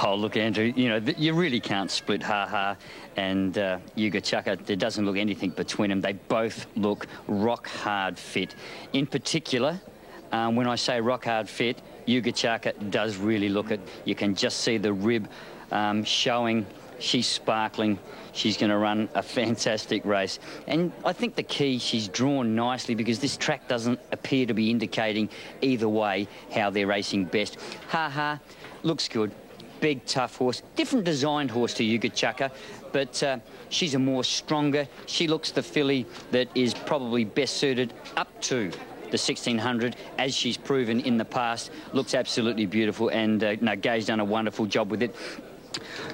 Oh, look, Andrew, you know, you really can't split Ha Ha and Yuga Chaka. There doesn't look anything between them. They both look rock hard fit. In particular, when I say rock hard fit, Yuga Chaka does really look it. You can just see the rib showing. She's sparkling. She's going to run a fantastic race. And I think the key, she's drawn nicely because this track doesn't appear to be indicating either way how they're racing best. Ha Ha looks good. Big, tough horse. Different designed horse to Yuga Chaka, but she's a more stronger. She looks the filly that is probably best suited up to the 1600, as she's proven in the past. Looks absolutely beautiful, and Gay's done a wonderful job with it.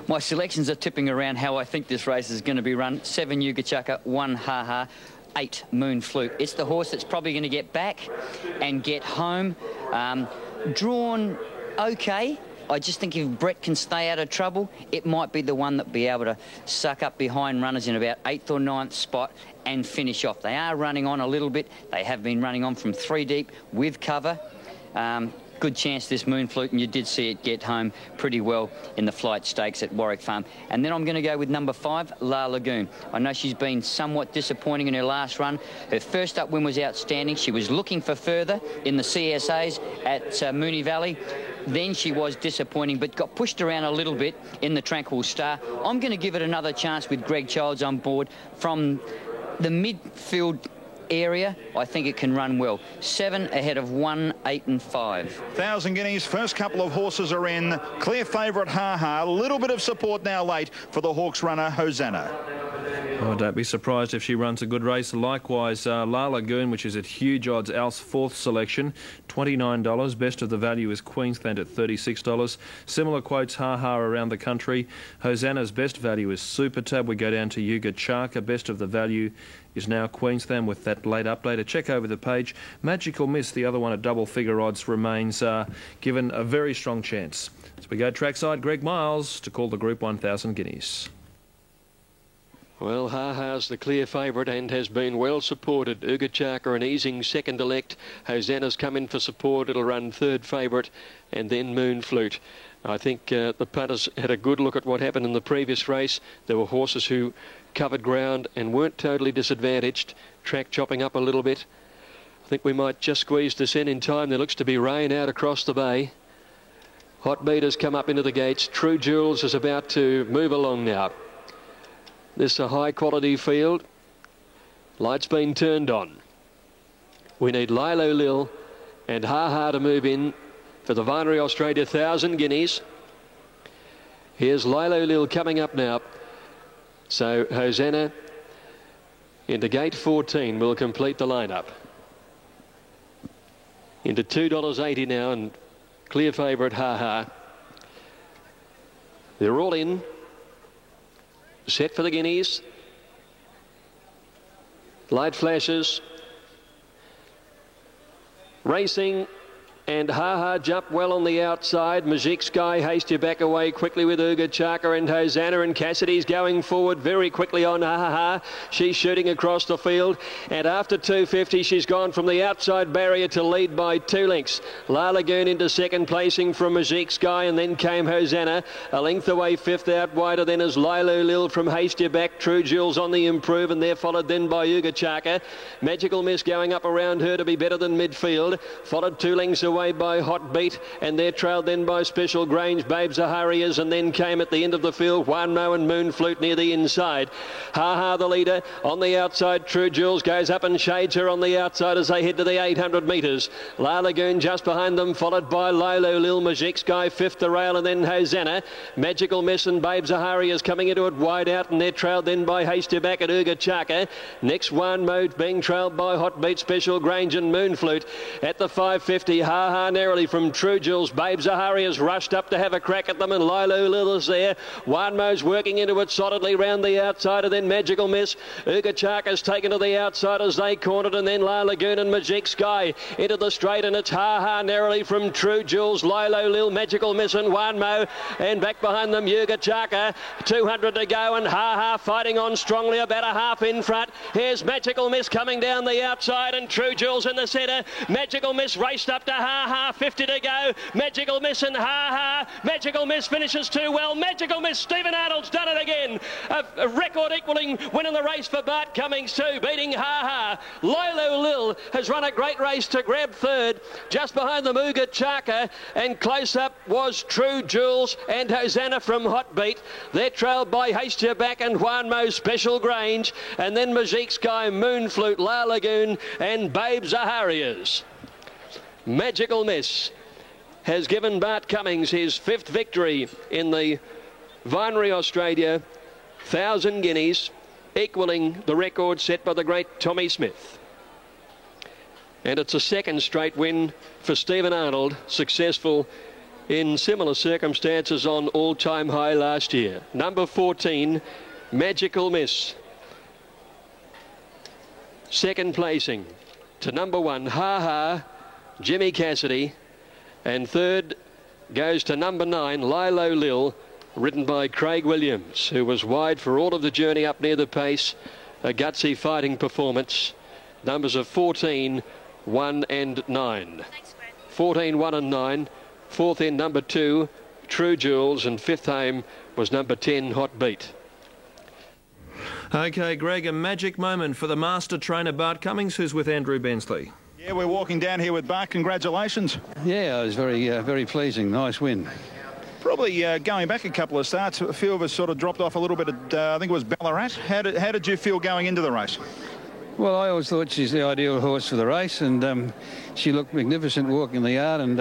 My selections are tipping around how I think this race is going to be run. 7 Yuga Chaka, 1 Ha Ha, 8 Moon Flute. It's the horse that's probably going to get back and get home. Drawn okay. I just think if Brett can stay out of trouble, it might be the one that'll be able to suck up behind runners in about 8th or 9th spot and finish off. They are running on a little bit. They have been running on from 3 deep with cover. Good chance this Moon Flute, and you did see it get home pretty well in the Flight Stakes at Warwick Farm. And then I'm going to go with number 5, La Lagoon. I know she's been somewhat disappointing in her last run. Her first up win was outstanding. She was looking for further in the CSAs at Moonee Valley. Then she was disappointing, but got pushed around a little bit in the Tranquil Star. I'm going to give it another chance with Greg Childs on board from the midfield area. I think it can run well. 7 ahead of 1, 8 and 5. 1,000 guineas. First couple of horses are in. Clear favourite Ha Ha. A little bit of support now late for the Hawks runner Hosanna. Oh, don't be surprised if she runs a good race. Likewise, La Lagoon, which is at huge odds, Al's 4th selection, $29. Best of the value is Queensland at $36. Similar quotes Ha Ha around the country. Hosanna's best value is Super Tab. We go down to Yuga Chaka. Best of the value is now Queensland with that late update. A check over the page. Magical Miss, the other one at double figure odds, remains given a very strong chance. As we go trackside, Greg Miles to call the Group 1,000 guineas. Well, Ha Ha's the clear favourite and has been well supported. Yuga Chaka an easing second elect. Hosanna's come in for support. It'll run 3rd favourite, and then Moon Flute. I think the punters had a good look at what happened in the previous race. There were horses who covered ground and weren't totally disadvantaged. Track chopping up a little bit. I think we might just squeeze this in time. There looks to be rain out across the bay. Hot Beaters come up into the gates. True Jewels is about to move along now. This is a high-quality field. Light's been turned on. We need Lilo Lil and Ha Ha to move in for the Vinery Australia 1,000 guineas. Here's Lilo Lil coming up now. So Hosanna into gate 14 will complete the lineup. Into $2.80 now, and clear favourite Ha Ha. They're all in. Set for the guineas. Light flashes. Racing. And Ha Ha jumped well on the outside. Magic Sky hasty back away quickly with Yuga Chaka and Hosanna, and Cassidy's going forward very quickly on Ha Ha. She's shooting across the field, and after 250 she's gone from the outside barrier to lead by 2 lengths. La Lagoon into second placing from Magic Sky, and then came Hosanna. A length away 5th out wider then is Lilo Lil from hasty back. True Jewels on the improve, and they're followed then by Yuga Chaka. Magical Miss going up around her to be better than midfield, followed 2 lengths away by Hot Beat, and they're trailed then by Special Grange, Babes Zaharias, and then came at the end of the field Wanmo and Moon Flute near the inside. Ha Ha the leader on the outside. True Jewels goes up and shades her on the outside as they head to the 800 metres. La Lagoon just behind them, followed by Lilo Lil, Magic Sky 5th to rail, and then Hosanna. Magical Miss and Babes Zaharias coming into it wide out, and they're trailed then by Hasty Back at Yuga Chaka. Next Wanmo being trailed by Hot Beat, Special Grange and Moon Flute. At the 550, Ha Ha narrowly from True Jewels. Babe Zaharia's rushed up to have a crack at them, and Lilo Lil is there. Wanmo's working into it solidly round the outside, and then Magical Miss. Yuga Chaka's taken to the outside as they cornered, and then La Lagoon and Magic Sky into the straight, and it's Ha Ha narrowly from True Jewels, Lilo Lil, Magical Miss and Wanmo, and back behind them Yuga Chaka. 200 to go, and Ha Ha fighting on strongly, about a half in front. Here's Magical Miss coming down the outside, and True Jewels in the centre. Magical Miss raced up to Ha Ha-Ha, 50 to go. Magical Miss and Ha-Ha. Magical Miss finishes too well. Magical Miss, Stephen Arnold's done it again. A record equalling win in the race for Bart Cummings too, beating Ha-Ha. Lilo Lil has run a great race to grab third, just behind the Muga Chaka, and close up was True Jules and Hosanna from Hot Beat. They're trailed by Haste Your Back and Juan Mo Special Grange, and then Magic Sky, Moon Flute, La Lagoon and Babe Zaharias. Magical Miss has given Bart Cummings his 5th victory in the Vinery Australia 1,000 guineas, equalling the record set by the great Tommy Smith. And it's a 2nd straight win for Stephen Arnold, successful in similar circumstances on all-time high last year. Number 14, Magical Miss. 2nd placing to number 1, Ha-Ha, Jimmy Cassidy. And 3rd goes to number 9, Lilo Lil, ridden by Craig Williams, who was wide for all of the journey up near the pace. A gutsy fighting performance. Numbers of 14, 1 and 9. 14, 1 and 9. 4th in number 2, True Jules, and 5th home was number 10, Hot Beat. OK, Greg, a magic moment for the master trainer Bart Cummings, who's with Andrew Bensley. Yeah, we're walking down here with Bart. Congratulations. Yeah, it was very pleasing. Nice win. Probably going back a couple of starts, a few of us sort of dropped off a little bit at, I think it was Ballarat. How did you feel going into the race? Well, I always thought she's the ideal horse for the race, and she looked magnificent walking the yard, and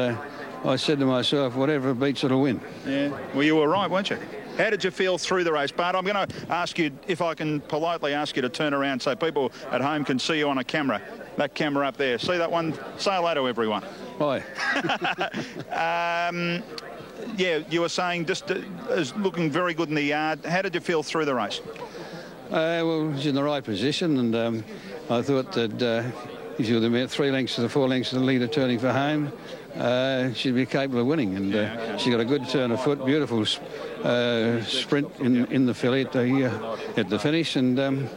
I said to myself, whatever beats her to win. Yeah, well, you were right, weren't you? How did you feel through the race, Bart? I'm going to ask you, if I can politely ask you to turn around so people at home can see you on a camera. That camera up there. See that one? Say hello to everyone. Hi. Yeah, you were saying just is looking very good in the yard. How did you feel through the race? Well, she's in the right position, and I thought that if she was about 3 lengths to the 4 lengths of the leader turning for home, she'd be capable of winning. And she got a good turn of foot, beautiful sprint in the filly at the finish, and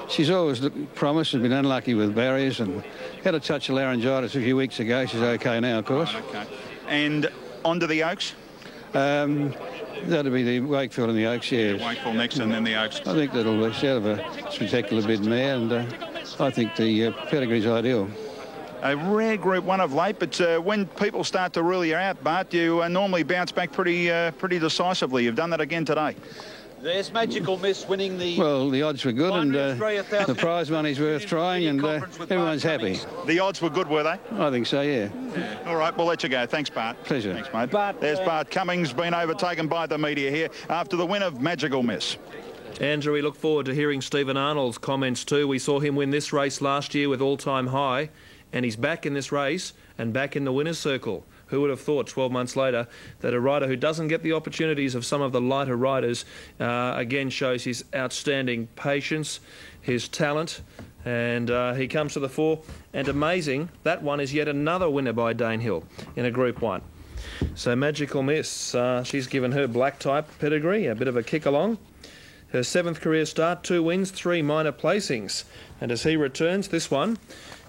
she's always promised. Has been unlucky with barriers and had a touch of laryngitis a few weeks ago. She's okay now, of course. Okay. And on to the Oaks? That'll be the Wakefield and the Oaks, yes. Yeah, Wakefield next and then the Oaks. I think that'll be out of a spectacular bid mare, and I think the pedigree's ideal. A rare Group 1 of late, but when people start to rule you out, Bart, you normally bounce back pretty decisively. You've done that again today. There's Magical Miss winning the... Well, the odds were good, and the prize money's worth trying, and everyone's happy. The odds were good, were they? I think so, yeah. All right, we'll let you go. Thanks, Bart. Pleasure. Thanks, mate. There's Bart Cummings, been overtaken by the media here after the win of Magical Miss. Andrew, we look forward to hearing Stephen Arnold's comments too. We saw him win this race last year with all-time high, and he's back in this race and back in the winner's circle. Who would have thought 12 months later that a rider who doesn't get the opportunities of some of the lighter riders again shows his outstanding patience, his talent, and he comes to the fore. And amazing, that one is yet another winner by Dane Hill in a Group 1. So Magical Miss, she's given her black type pedigree a bit of a kick along. Her 7th career start, 2 wins, 3 minor placings. And as he returns, this one,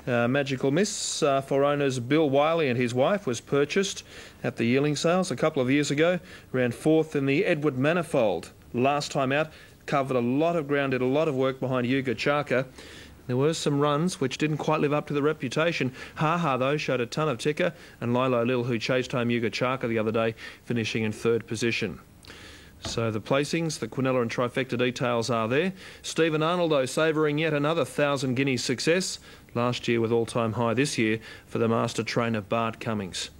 Magical Miss, for owners Bill Wiley and his wife, was purchased at the yearling sales a couple of years ago. Ran 4th in the Edward Manifold. Last time out, covered a lot of ground, did a lot of work behind Yuga Chaka. There were some runs which didn't quite live up to the reputation. Ha-Ha, though, showed a ton of ticker, and Lilo Lil, who chased home Yuga Chaka the other day, finishing in 3rd position. So the placings, the Quinella and Trifecta details are there. Stephen Arnold, though, savouring yet another 1,000 guineas success. Last year with all-time high this year for the master trainer Bart Cummings.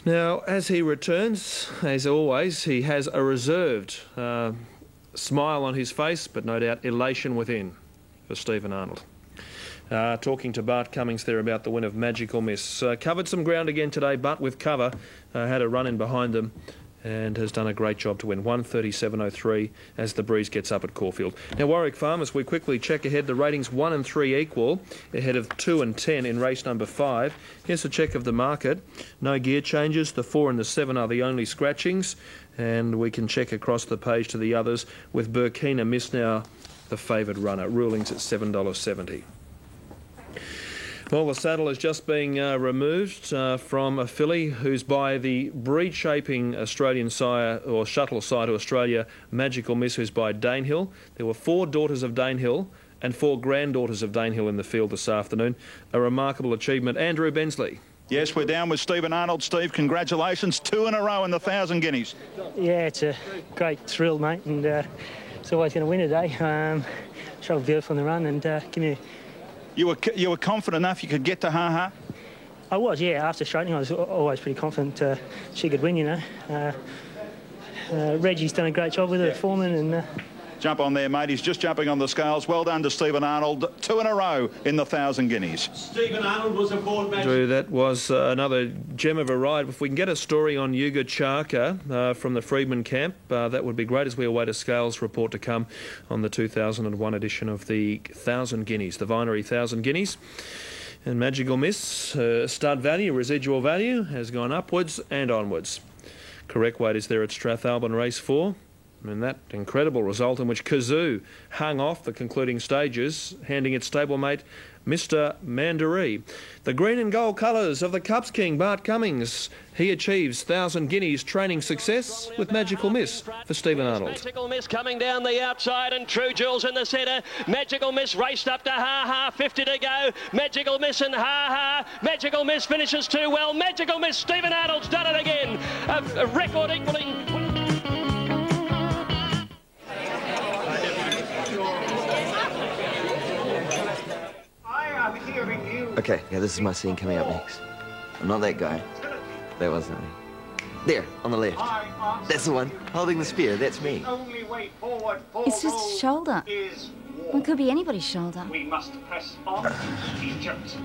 Now, as he returns, as always, he has a reserved smile on his face, but no doubt elation within for Stephen Arnold. Talking to Bart Cummings there about the win of Magical Miss. Covered some ground again today, but with cover. Had a run in behind them and has done a great job to win. 137.03 as the breeze gets up at Caulfield. Now, Warwick Farmers, we quickly check ahead. The ratings 1 and 3 equal, ahead of 2 and 10 in race number 5. Here's a check of the market. No gear changes. The 4 and the 7 are the only scratchings. And we can check across the page to the others, with Burkina Miss now the favoured runner. Rulings at $7.70. Well, the saddle is just being removed from a filly who's by the breed-shaping Australian sire, or shuttle sire to Australia, Magical Miss, who's by Danehill. There were 4 daughters of Danehill and 4 granddaughters of Danehill in the field this afternoon. A remarkable achievement. Andrew Bensley. Yes, we're down with Stephen Arnold. Steve, congratulations. 2 in a row in the 1,000 guineas. Yeah, it's a great thrill, mate, and it's always going to win today. Showed beautiful in the run, and give me... You were confident enough you could get to Ha Ha? I was, yeah. After straightening, I was always pretty confident she could win, you know. Reggie's done a great job with her, Foreman, and... Jump on there, mate. He's just jumping on the scales. Well done to Stephen Arnold. 2 in a row in the 1,000 guineas. Stephen Arnold was aboard match. Drew, that was another gem of a ride. If we can get a story on Yuga Chaka from the Freedman camp, that would be great, as we await a scales report to come on the 2001 edition of the 1,000 guineas, the Vinery 1,000 guineas. And Magical Miss, stud value, residual value, has gone upwards and onwards. Correct weight is there at Strathalbyn Race 4. And that incredible result in which Kazoo hung off the concluding stages, handing its stablemate Mr. Mandaree. The green and gold colours of the Cups King, Bart Cummings. He achieves 1,000 guineas training success with Magical Miss for Stephen Arnold. Magical Miss coming down the outside, and True Jewels in the centre. Magical Miss raced up to Ha Ha, 50 to go. Magical Miss and Ha Ha. Magical Miss finishes too well. Magical Miss, Stephen Arnold's done it again. A record equalling... Okay, yeah, this is my scene coming up next. I'm not that guy. That wasn't me. There, on the left. That's the one, holding the spear. That's me. It's just a shoulder. It could be anybody's shoulder. We must press on, Egypt.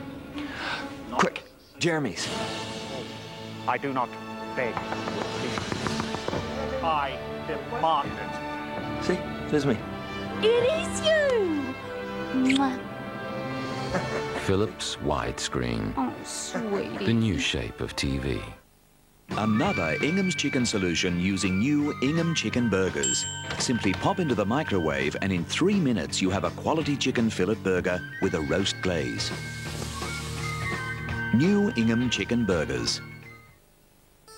Quick, Jeremy's. I do not beg, please. I demand it. See, there's me. It is you! Mwah. Philips widescreen. Oh, sweetie. The new shape of TV. Another Ingham's Chicken solution using new Ingham Chicken Burgers. Simply pop into the microwave and in 3 minutes you have a quality chicken fillet burger with a roast glaze. New Ingham Chicken Burgers.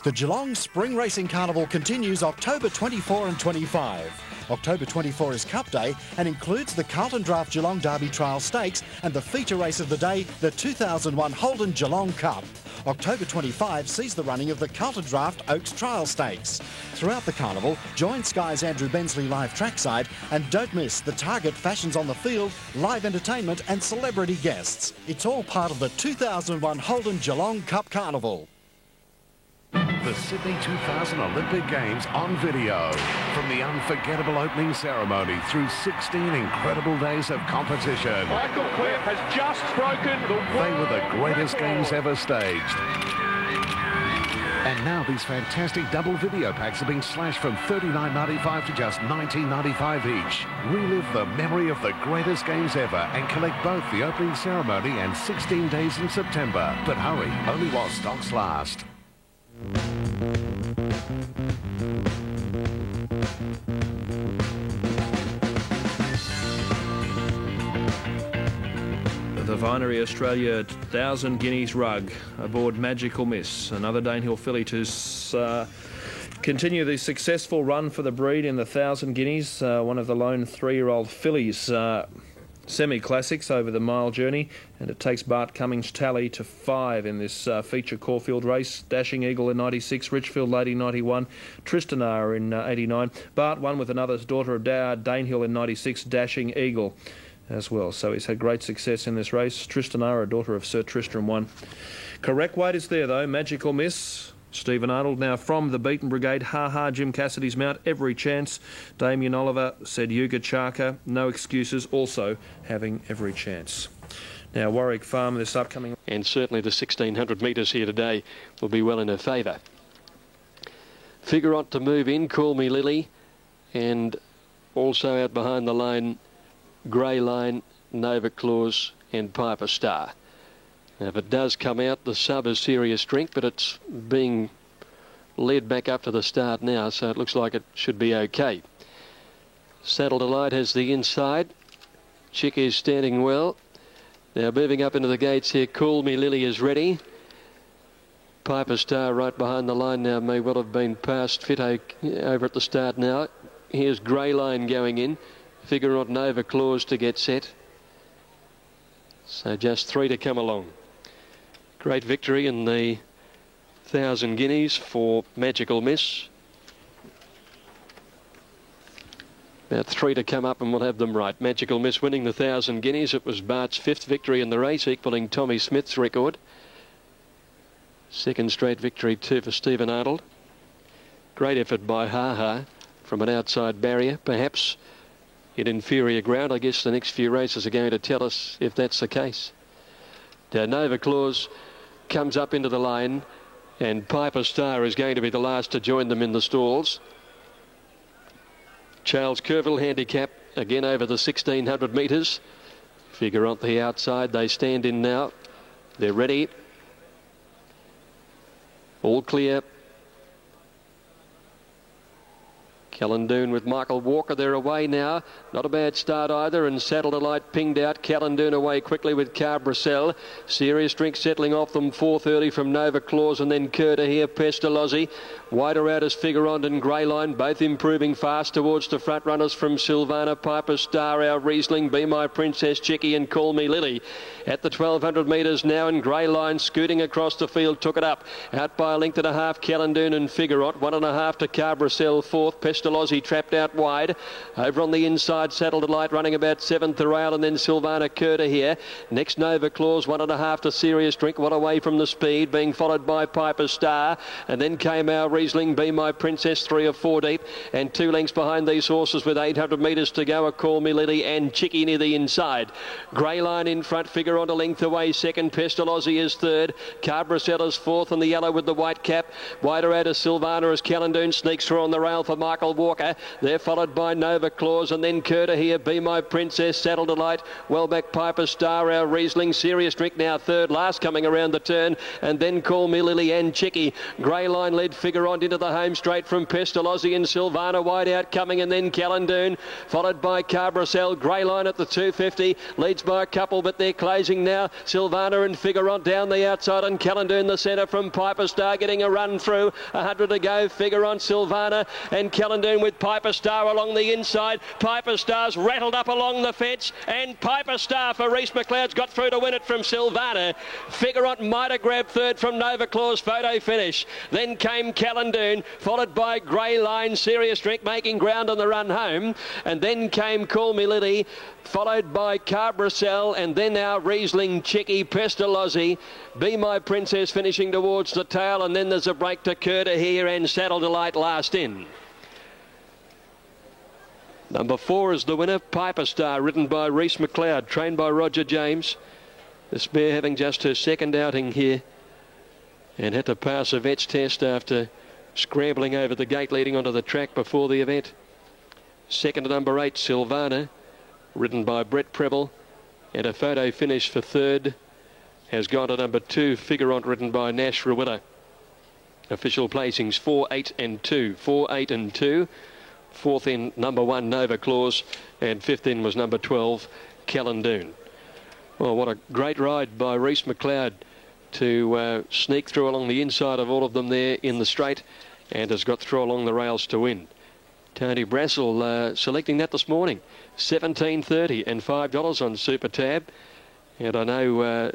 The Geelong Spring Racing Carnival continues October 24 and 25. October 24 is Cup Day and includes the Carlton Draft Geelong Derby Trial Stakes and the feature race of the day, the 2001 Holden Geelong Cup. October 25 sees the running of the Carlton Draft Oaks Trial Stakes. Throughout the carnival, join Sky's Andrew Bensley live trackside and don't miss the Target Fashions on the Field, live entertainment and celebrity guests. It's all part of the 2001 Holden Geelong Cup Carnival. The Sydney 2000 Olympic Games on video. From the unforgettable opening ceremony through 16 incredible days of competition. Michael Cliff has just broken the world They were the greatest games ever staged. And now these fantastic double video packs are being slashed from $39.95 to just $19.95 each. Relive the memory of the greatest games ever and collect both the opening ceremony and 16 days in September. But hurry, only while stocks last. The Vinery Australia 1,000 guineas rug aboard Magical Miss, another Danehill filly to continue the successful run for the breed in the 1,000 guineas, one of the lone 3-year-old fillies semi-classics over the mile journey, and it takes Bart Cummings' tally to 5 in this feature Caulfield race. Dashing Eagle in 96, Richfield Lady 91, Tristanara in 89. Bart won with another daughter of Danehill in 96, Dashing Eagle as well. So he's had great success in this race. Tristanara, daughter of Sir Tristram, won. Correct weight is there though. Magical Miss, Stephen Arnold. Now from the Beaten Brigade, Ha Ha, Jim Cassidy's mount, every chance. Damien Oliver said Yuga Chaka, no excuses, also having every chance. Now Warwick Farm, this upcoming... And certainly the 1,600 metres here today will be well in her favour. Figurant to move in, Call Me Lily, and also out behind the line, Grey Line, Nova Claus and Piper Star. Now, if it does come out, the sub is serious drink, but it's being led back up to the start now, so it looks like it should be okay. Saddle Delight has the inside. Chick is standing well. Now moving up into the gates here, Cool Me Lily is ready. Piper Star right behind the line now, may well have been past Fitto over at the start now. Here's Grey Line going in. Figurant Nova Claus to get set. So just 3 to come along. Great victory in the 1,000 guineas for Magical Miss. About 3 to come up and we'll have them right. Magical Miss winning the 1,000 guineas. It was Bart's 5th victory in the race, equalling Tommy Smith's record. 2nd straight victory too for Stephen Arnold. Great effort by Ha Ha from an outside barrier, perhaps in inferior ground. I guess the next few races are going to tell us if that's the case. Now Nova Claus comes up into the line and Piper Star is going to be the last to join them in the stalls. Charles Kerville handicap again over the 1,600 metres. Figurant the outside. They stand in now. They're ready. All clear. Callandoon with Michael Walker. They're away now. Not a bad start either. And Saddle Delight pinged out. Callandoon away quickly with Carbracel. Serious Drink settling off them. 4:30 from Nova Claus and then Curta here. Pestalozzi. Wider out as Figurant and Grey Line. Both improving fast towards the front runners from Silvana, Piper Star, Our Riesling, Be My Princess, Chicky and Call Me Lily. At the 1,200 metres now and Grey Line scooting across the field. Took it up. Out by a length and a half. Callandoon and Figurant. 1.5 to Carbracel. 4th. Pestalozzi trapped out wide. Over on the inside, Saddle Delight running about 7th to rail and then Silvana Curta here. Next Nova Claus, 1.5 to Serious Drink. One away from the speed, being followed by Piper Star. And then came Our Riesling, Be My Princess, 3 or 4 deep. And 2 lengths behind these horses with 800 metres to go are Call Me Lily and Chicky near the inside. Grey Line in front, Figurant a length away. 2nd, Pestalozzi is 3rd. Carbracel is 4th and the yellow with the white cap. Wider out as Silvana as Callandoon sneaks through on the rail for Michael Walker. They're followed by Nova Claus and then Curta here. Be My Princess, Saddle Delight, well back Piper Star, Our Riesling, Serious Drink now 3rd, last coming around the turn, and then Call Me Lily and Chicky. Grey Line led Figurant into the home straight from Pestalozzi and Silvana wide out coming, and then Callandoon followed by Carbracel. Grey Line at the 250 leads by a couple, but they're closing now. Silvana and Figurant down the outside and Callandoon the centre from Piper Star getting a run through. 100 to go. Figurant, Silvana and Callandoon with Piper Star along the inside. Piper Star's rattled up along the fence and Piper Star for Reese McLeod's got through to win it from Silvana. Figurant might have grabbed 3rd from Nova Claus, photo finish. Then came Callandoon followed by Grey Line, Serious Drink making ground on the run home, and then came Call Me Lily followed by Carbracel and then Our Riesling, Chicky, Pestalozzi, Be My Princess finishing towards the tail, and then there's a break to Curta here and Saddle Delight last in. Number 4 is the winner, Piper Star, ridden by Reese McLeod, trained by Roger James. This mare having just her 2nd outing here and had to pass a vet's test after scrambling over the gate leading onto the track before the event. 2nd to number 8, Silvana, ridden by Brett Preble, and a photo finish for 3rd has gone to number 2, Figurant, ridden by Nash Rawilla. Official placings 4, 8 and 2. 4, 8 and 2. 4th in number 1, Nova Claus, and 5th in was number 12, Callandoon. Well, what a great ride by Reese McLeod to sneak through along the inside of all of them there in the straight, and has got through along the rails to win. Tony Brassel selecting that this morning, $17.30 and $5 on Super Tab. And I know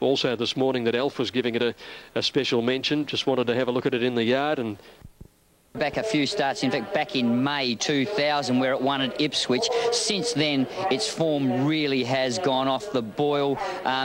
also this morning that Alf was giving it a special mention. Just wanted to have a look at it in the yard and back a few starts, in fact back in May 2000 where it won at Ipswich. Since then its form really has gone off the boil,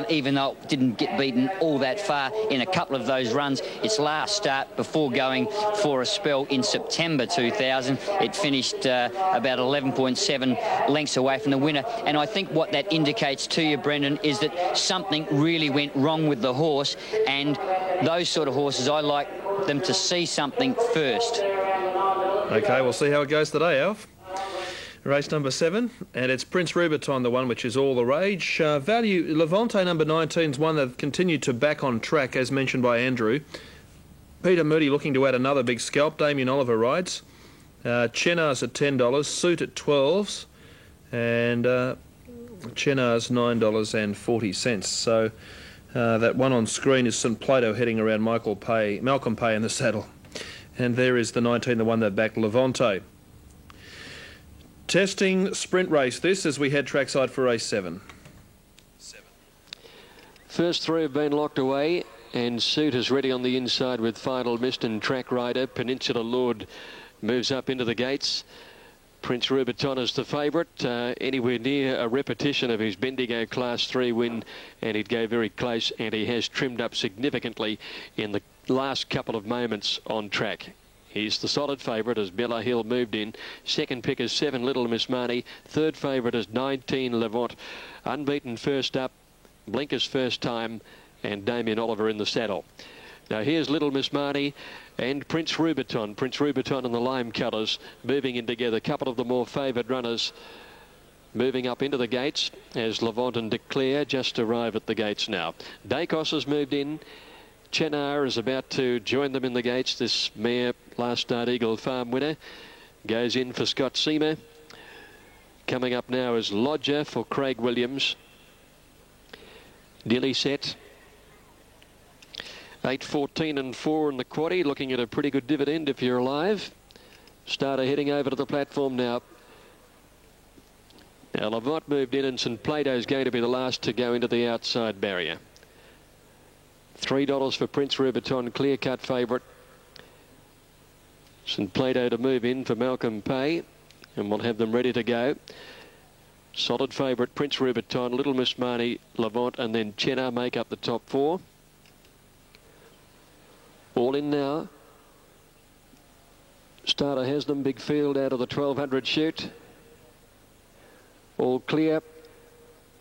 even though it didn't get beaten all that far in a couple of those runs. Its last start before going for a spell in September 2000, it finished about 11.7 lengths away from the winner, and I think what that indicates to you, Brendan, is that something really went wrong with the horse, and those sort of horses, I like them to see something first. Okay, we'll see how it goes today, Alf. Race number 7, and it's Prince Rubertine, the one which is all the rage. Value, Levante number 19 is one that continued to back on track, as mentioned by Andrew. Peter Moody looking to add another big scalp. Damien Oliver rides. Chenars at $10, Suit at $12s, and Chenard's $9.40. So that one on screen is St Plato heading around Malcolm Pay in the saddle. And there is the 19, the one that backed Levante. Testing sprint race this as we head trackside for race 7. First three have been locked away, and Suit is ready on the inside with Final Mist and Track Rider. Peninsula Lord moves up into the gates. Prince Rubiton is the favourite, anywhere near a repetition of his Bendigo Class 3 win, and he'd go very close, and he has trimmed up significantly in the last couple of moments on track. He's the solid favourite as Bella Hill moved in. Second pick is 7 Little Miss Marnie. Third favourite is 19 Levant. Unbeaten first up, Blinkers first time, and Damien Oliver in the saddle. Now here's Little Miss Marnie and Prince Rubiton. Prince Rubiton in the lime colours moving in together. A couple of the more favoured runners moving up into the gates as Levant and Declare just arrive at the gates now. Dacos has moved in. Chenard is about to join them in the gates. This mare, last start Eagle Farm winner, goes in for Scott Seamer. Coming up now is Lodger for Craig Williams. Dilly set. 8.14 and 4 in the quaddie, looking at a pretty good dividend if you're alive. Starter heading over to the platform now. Now Levant moved in, and St Plato is going to be the last to go into the outside barrier. $3 for Prince Rubiton, clear-cut favourite. St Plato to move in for Malcolm Pay, and we'll have them ready to go. Solid favourite, Prince Rubiton, Little Miss Marnie, Levant, and then Chenard make up the top 4. All in now. Starter has them, big field out of the 1200 chute. All clear.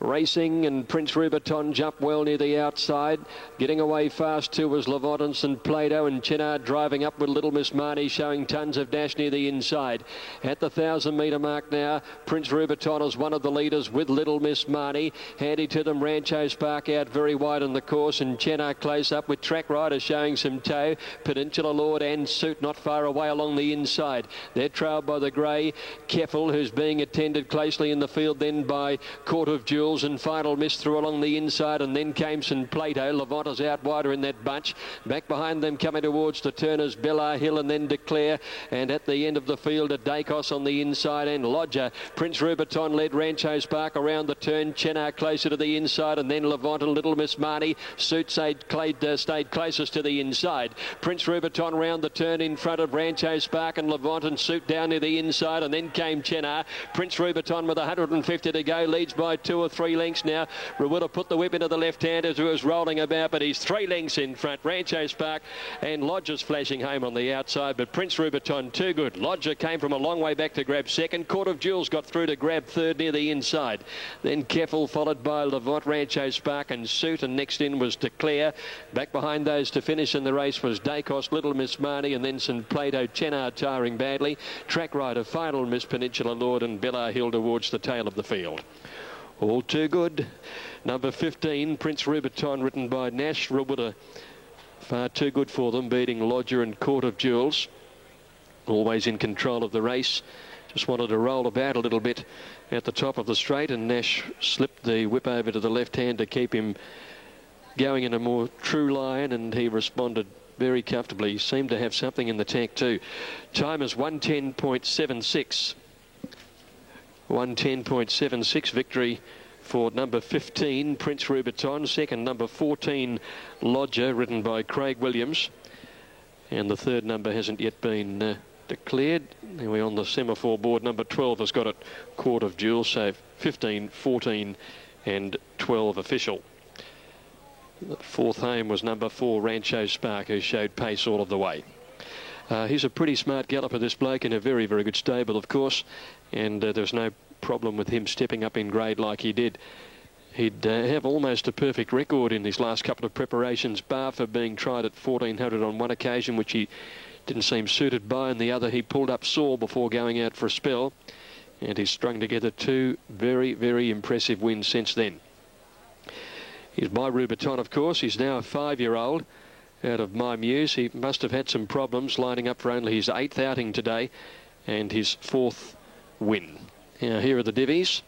Racing, and Prince Rubiton jumped well near the outside. Getting away fast too was Levant and St Plato, and Chenard driving up with Little Miss Marnie, showing tons of dash near the inside. At the 1,000-metre mark now, Prince Rubiton is one of the leaders with Little Miss Marnie. Handy to them, Rancho Spark out very wide on the course, and Chenard close up with Track Rider showing some toe. Peninsula Lord and Suit not far away along the inside. They're trailed by the grey Keffel, who's being attended closely in the field then by Court of Jewels, and Final Miss through along the inside, and then came St Plato. Levant is out wider in that bunch. Back behind them coming towards the turners, Bella Hill and then Declare, and at the end of the field a Dacos on the inside and Lodger. Prince Rubiton led Rancho Spark around the turn. Chenard closer to the inside, and then Levant and Little Miss Marnie. Suit stayed closest to the inside. Prince Rubiton round the turn in front of Rancho Spark and Levant, and Suit down near the inside, and then came Chenard. Prince Rubiton with 150 to go, leads by 2 or 3 lengths now. Rawilla put the whip into the left hand as he was rolling about, but he's 3 lengths in front. Rancho Spark and Lodger's flashing home on the outside, but Prince Rubiton too good. Lodger came from a long way back to grab second. Court of Jewels got through to grab third near the inside. Then Keffel followed by Levant, Rancho Spark and Suit, and next in was Declare. Back behind those to finish in the race was Dacos, Little Miss Marnie, and then St Plato. Chenard tiring badly. Track Rider, Final Miss, Peninsula Lord and Bella Hill towards the tail of the field. All too good. Number 15, Prince Rubiton, written by Nash Rawilla. Far too good for them, beating Lodger and Court of Jewels. Always in control of the race. Just wanted to roll about a little bit at the top of the straight, and Nash slipped the whip over to the left hand to keep him going in a more true line, and he responded very comfortably. He seemed to have something in the tank too. Time is 110.76. 110.76 victory for number 15, Prince Rubiton. Second, number 14, Lodger, ridden by Craig Williams. And the third number hasn't yet been declared. We're on the semaphore board. Number 12 has got it, Court of Jewels. So 15, 14 and 12 official. The fourth home was number 4, Rancho Spark, who showed pace all of the way. He's a pretty smart galloper, this bloke, in a very, very good stable, of course. And there's no problem with him stepping up in grade like he did. He'd have almost a perfect record in his last couple of preparations, bar for being tried at 1400 on one occasion, which he didn't seem suited by, and the other he pulled up sore before going out for a spell. And he's strung together 2 very, very impressive wins since then. He's by Rubiton, of course. He's now a 5-year-old out of My Muse. He must have had some problems lining up for only his 8th outing today and his 4th win. Now here are the divvies.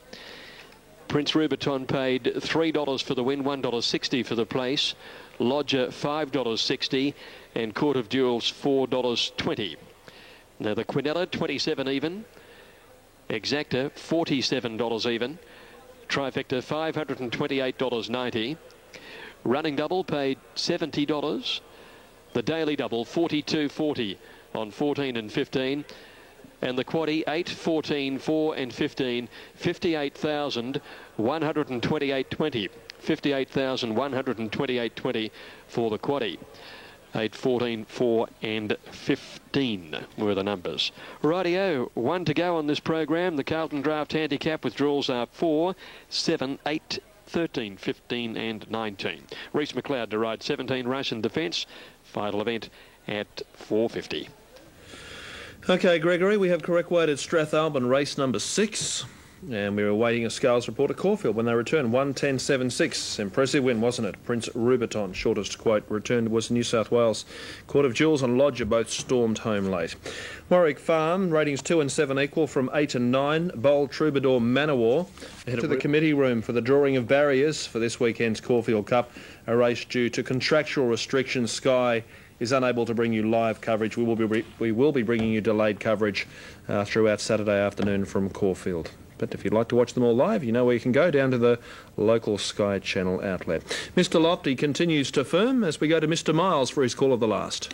Prince Rubiton paid $3 for the win, $1.60 for the place. Lodger $5.60 and Court of Jewels $4.20. Now the Quinella 27 even, Exacta $47 even, Trifecta $528.90. Running double paid $70. The daily double $42.40 on 14 and 15. And the quaddie 8, 14, 4 and 15, 58,128.20. 58,128.20 for the quaddie. 8, 14, 4 and 15 were the numbers. Rightio, 1 to go on this program. The Carlton Draft Handicap withdrawals are 4, 7, 8, 13, 15 and 19. Reece McLeod to ride 17, Russian Defence. Final event at 4:50. Okay, Gregory, we have correct weighted Strathalbyn race number 6. And we're awaiting a scales report at Caulfield when they return. 1:10.76. Impressive win, wasn't it? Prince Rubiton, shortest quote, returned was New South Wales. Court of Jewels and Lodger both stormed home late. Warwick Farm, ratings 2 and 7 equal from 8 and 9. Bold Troubadour Manowar ahead to the committee room for the drawing of barriers for this weekend's Caulfield Cup. A race due to contractual restrictions. Sky is unable to bring you live coverage. We will be bringing you delayed coverage throughout Saturday afternoon from Caulfield. But if you'd like to watch them all live, you know where you can go, down to the local Sky Channel outlet. Mr. Lofty continues to firm as we go to Mr. Miles for his call of the last.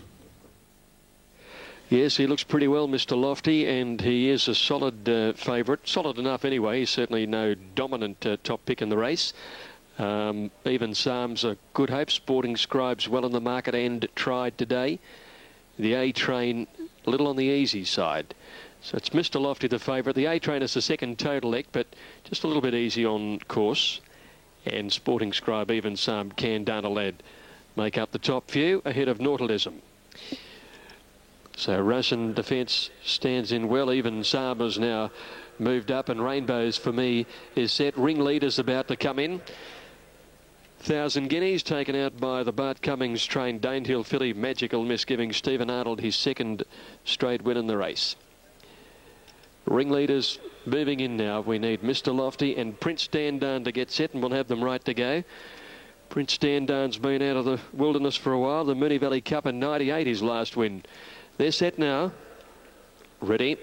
Yes, he looks pretty well, Mr. Lofty, and he is a solid favourite. Solid enough anyway. He's certainly no dominant top pick in the race. Even Psalm's a good hope. Sporting Scribes well in the market and tried today. The A-Train a little on the easy side. So it's Mr. Lofty the favourite. The A-Train is the second total leg, but just a little bit easy on course. And Sporting Scribe, even some, Candana led, make up the top few ahead of Nautilism. So Russian Defence stands in well. Even Sarma's now moved up, and Rainbows for me is set. Ringleader's about to come in. 1,000 guineas taken out by the Bart Cummings trained Danehill filly Magical Misgiving. Stephen Arnold, his second straight win in the race. Ringleaders moving in now. We need Mr. Lofty and Prince Dandan to get set, and we'll have them right to go. Prince Dandan's been out of the wilderness for a while. The Moonee Valley Cup in '98, his last win. They're set now. Ready.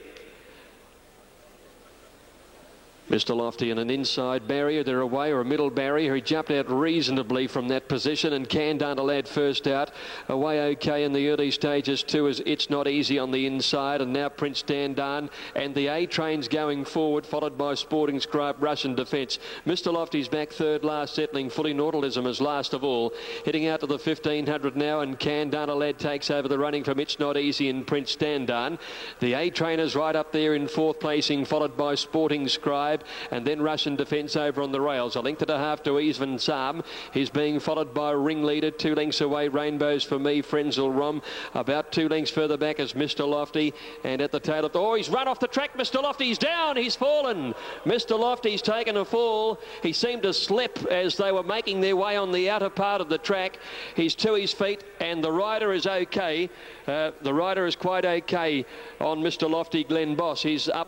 Mr. Lofty in an inside barrier. They're away, or a middle barrier. He jumped out reasonably from that position, and Candana led first out. Away okay in the early stages too, as It's Not Easy on the inside, and now Prince Dandan and the A-Train's going forward, followed by Sporting Scribe, Russian Defence. Mr. Lofty's back third last, settling fully. Nautilism is last of all. Heading out to the 1,500 now, and Candana led takes over the running from It's Not Easy and Prince Dandan. The A-Trainers right up there in fourth placing, followed by Sporting Scribe, and then Russian Defence over on the rails. A length and a half to Easvan Sam. He's being followed by Ringleader. 2 lengths away, Rainbows for me, Frenzel Rom. About 2 lengths further back is Mr. Lofty. And at the tail of the... Oh, he's run off the track. Mr. Lofty's down. He's fallen. Mr. Lofty's taken a fall. He seemed to slip as they were making their way on the outer part of the track. He's to his feet, and the rider is okay. The rider is quite okay on Mr. Lofty, Glenn Boss. He's up